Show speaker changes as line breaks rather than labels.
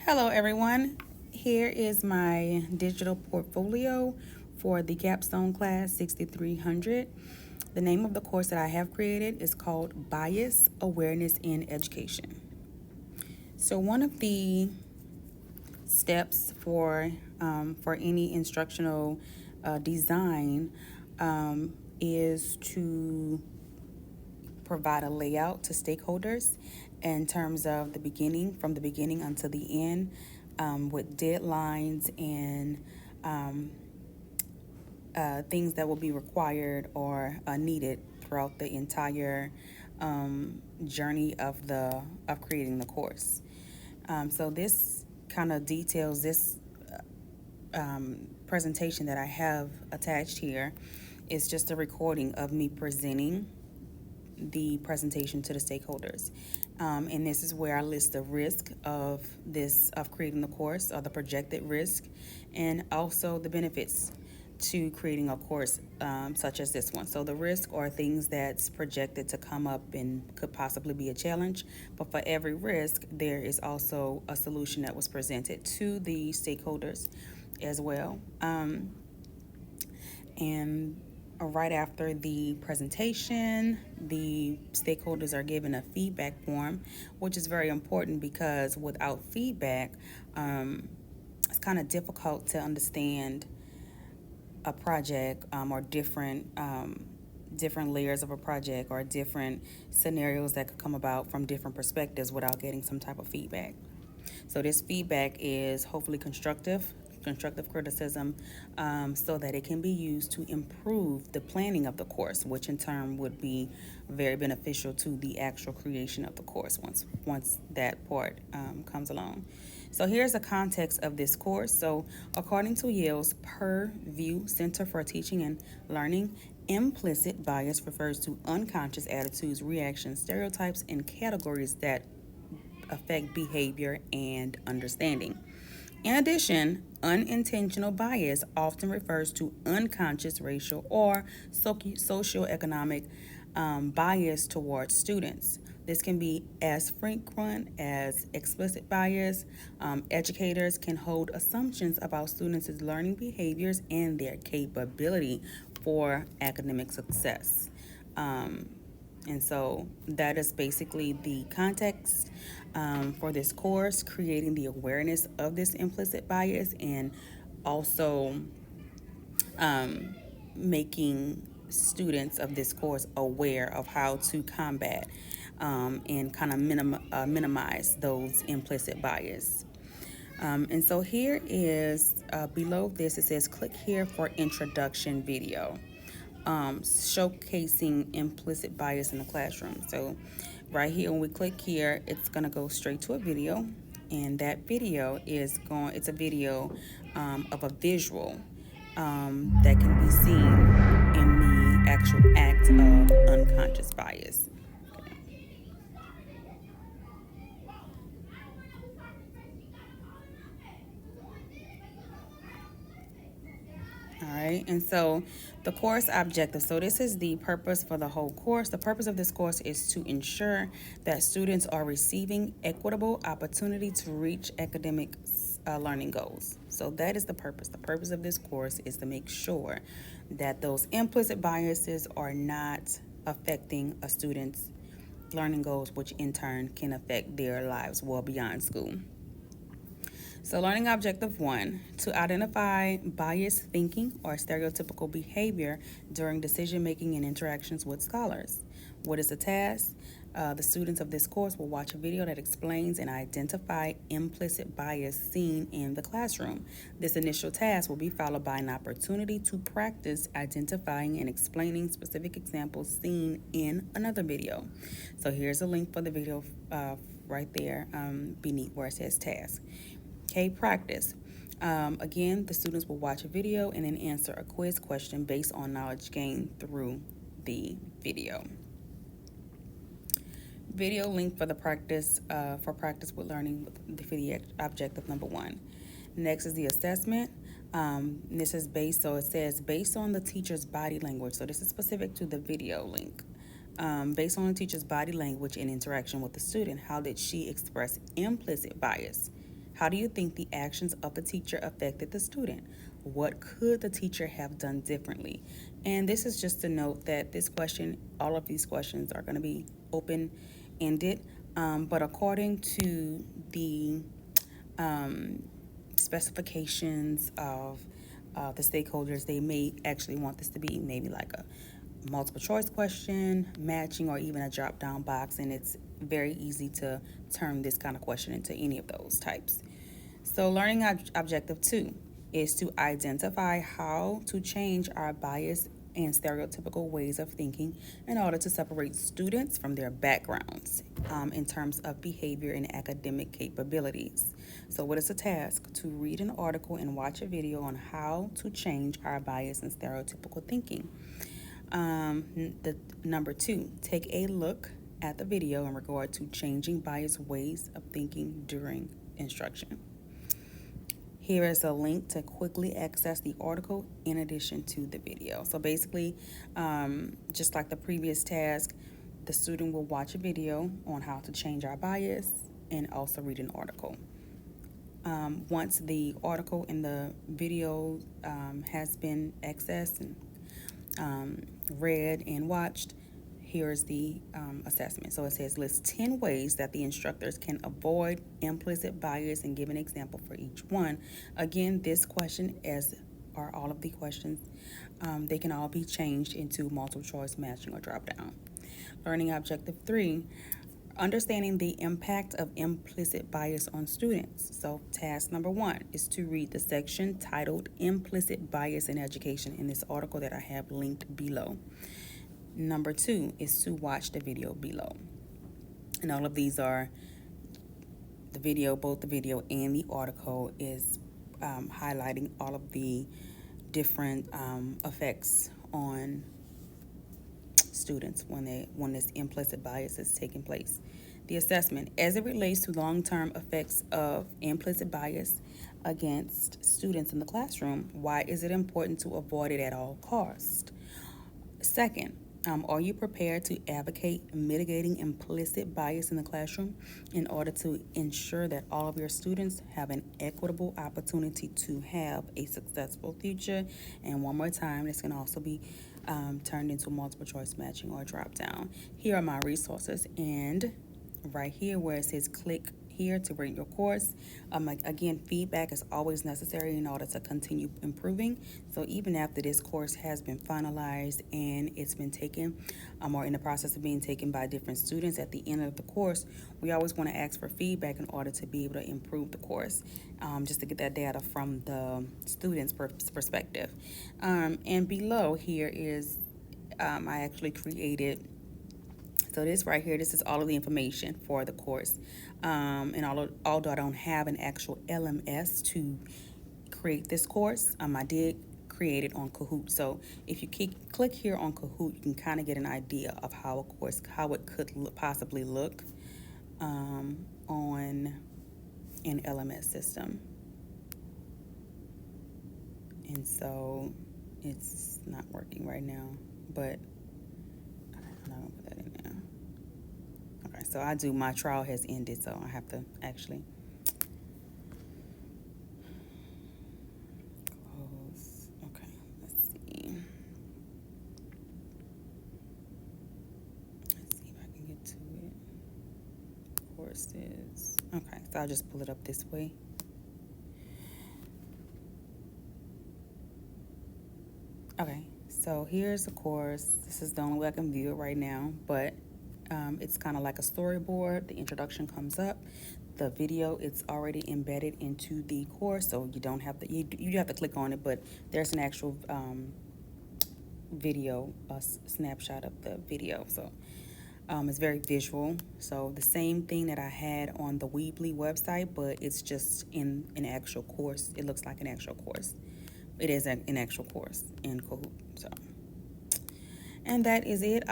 Hello everyone, here is my digital portfolio for the capstone class 6300. The name of the course that I have created is called Bias Awareness in Education. So one of the steps for any instructional design is to provide a layout to stakeholders in terms of from the beginning until the end, with deadlines and things that will be required or needed throughout the entire journey of creating the course. So this kind of details this presentation that I have attached here is just a recording of me presenting the presentation to the stakeholders. And this is where I list the risk of creating the course, or the projected risk, and also the benefits to creating a course such as this one. So the risk are things that's projected to come up and could possibly be a challenge, but for every risk, there is also a solution that was presented to the stakeholders as well. And right after the presentation, the stakeholders are given a feedback form, which is very important because without feedback, it's kind of difficult to understand a project, or different layers of a project, or different scenarios that could come about from different perspectives without getting some type of feedback. So this feedback is hopefully constructive criticism, so that it can be used to improve the planning of the course, which in turn would be very beneficial to the actual creation of the course once that part comes along. So here's the context of this course. So according to Yale's Purview Center for Teaching and Learning, implicit bias refers to unconscious attitudes, reactions, stereotypes, and categories that affect behavior and understanding. In addition, unintentional bias often refers to unconscious racial or socioeconomic bias towards students. This can be as frequent as explicit bias. Educators can hold assumptions about students' learning behaviors and their capability for academic success. And so that is basically the context for this course, creating the awareness of this implicit bias, and also making students of this course aware of how to combat and kind of minimize those implicit bias. And so here is below this, it says click here for introduction video, showcasing implicit bias in the classroom. So right here, when we click here, it's going to go straight to a video, and that video it's a video of a visual that can be seen in the actual act of unconscious bias. All right, and so the course objective. So this is the purpose for the whole course. The purpose of this course is to ensure that students are receiving equitable opportunity to reach academic learning goals. So that is the purpose. The purpose of this course is to make sure that those implicit biases are not affecting a student's learning goals, which in turn can affect their lives well beyond school. So learning objective 1, to identify biased thinking or stereotypical behavior during decision making and interactions with scholars. What is the task? The students of this course will watch a video that explains and identify implicit bias seen in the classroom. This initial task will be followed by an opportunity to practice identifying and explaining specific examples seen in another video. So here's a link for the video right there beneath where it says task. Okay, practice. Again, the students will watch a video and then answer a quiz question based on knowledge gained through the video. Video link for the practice with learning with the video objective number 1. Next is the assessment. This is based on the teacher's body language. So this is specific to the video link. Based on the teacher's body language and interaction with the student, how did she express implicit bias How do you think the actions of the teacher affected the student? What could the teacher have done differently? And this is just to note that this question, all of these questions are going to be open ended, but according to the um, specifications of the stakeholders, they may actually want this to be maybe like a multiple choice question, matching, or even a drop down box. And it's very easy to turn this kind of question into any of those types. So, learning objective two is to identify how to change our bias and stereotypical ways of thinking in order to separate students from their backgrounds in terms of behavior and academic capabilities. So, what is the task? To read an article and watch a video on how to change our bias and stereotypical thinking. The number two, take a look at the video in regard to changing biased ways of thinking during instruction. Here is a link to quickly access the article in addition to the video. So basically, just like the previous task, the student will watch a video on how to change our bias and also read an article. Once the article and the video has been accessed and read and watched, here's the assessment. So it says list 10 ways that the instructors can avoid implicit bias and give an example for each one. Again, this question, as are all of the questions, they can all be changed into multiple choice, matching, or drop down. Learning objective 3, understanding the impact of implicit bias on students. So task number 1 is to read the section titled Implicit Bias in Education in this article that I have linked below. Number 2 is to watch the video below. And all of these are the video, both the video and the article is highlighting all of the different effects on students when this implicit bias is taking place. The assessment, as it relates to long-term effects of implicit bias against students in the classroom, why is it important to avoid it at all costs? Second, are you prepared to advocate mitigating implicit bias in the classroom in order to ensure that all of your students have an equitable opportunity to have a successful future? And one more time, this can also be turned into multiple choice matching or drop down. Here are my resources, and right here where it says click here to rate your course. Again, feedback is always necessary in order to continue improving. So even after this course has been finalized and it's been taken or in the process of being taken by different students, at the end of the course, we always want to ask for feedback in order to be able to improve the course, just to get that data from the student's perspective. And below here is I actually created, so this right here, this is all of the information for the course. And although I don't have an actual LMS to create this course, I did create it on Kahoot. So if you click here on Kahoot, you can kind of get an idea of how it could possibly look on an LMS system. And so it's not working right now, but I'm not gonna put that in there. Okay, so my trial has ended, so I have to actually close. Okay, let's see. Let's see if I can get to it. Courses. Okay, so I'll just pull it up this way. Okay, so here's the course. This is the only way I can view it right now, but it's kind of like a storyboard. The introduction comes up. The video, it's already embedded into the course, so you don't have to, you have to click on it, but there's an actual video, a snapshot of the video. So it's very visual. So the same thing that I had on the Weebly website, but it's just in an actual course. It looks like an actual course. It is an actual course in Kahoot. So, and that is it.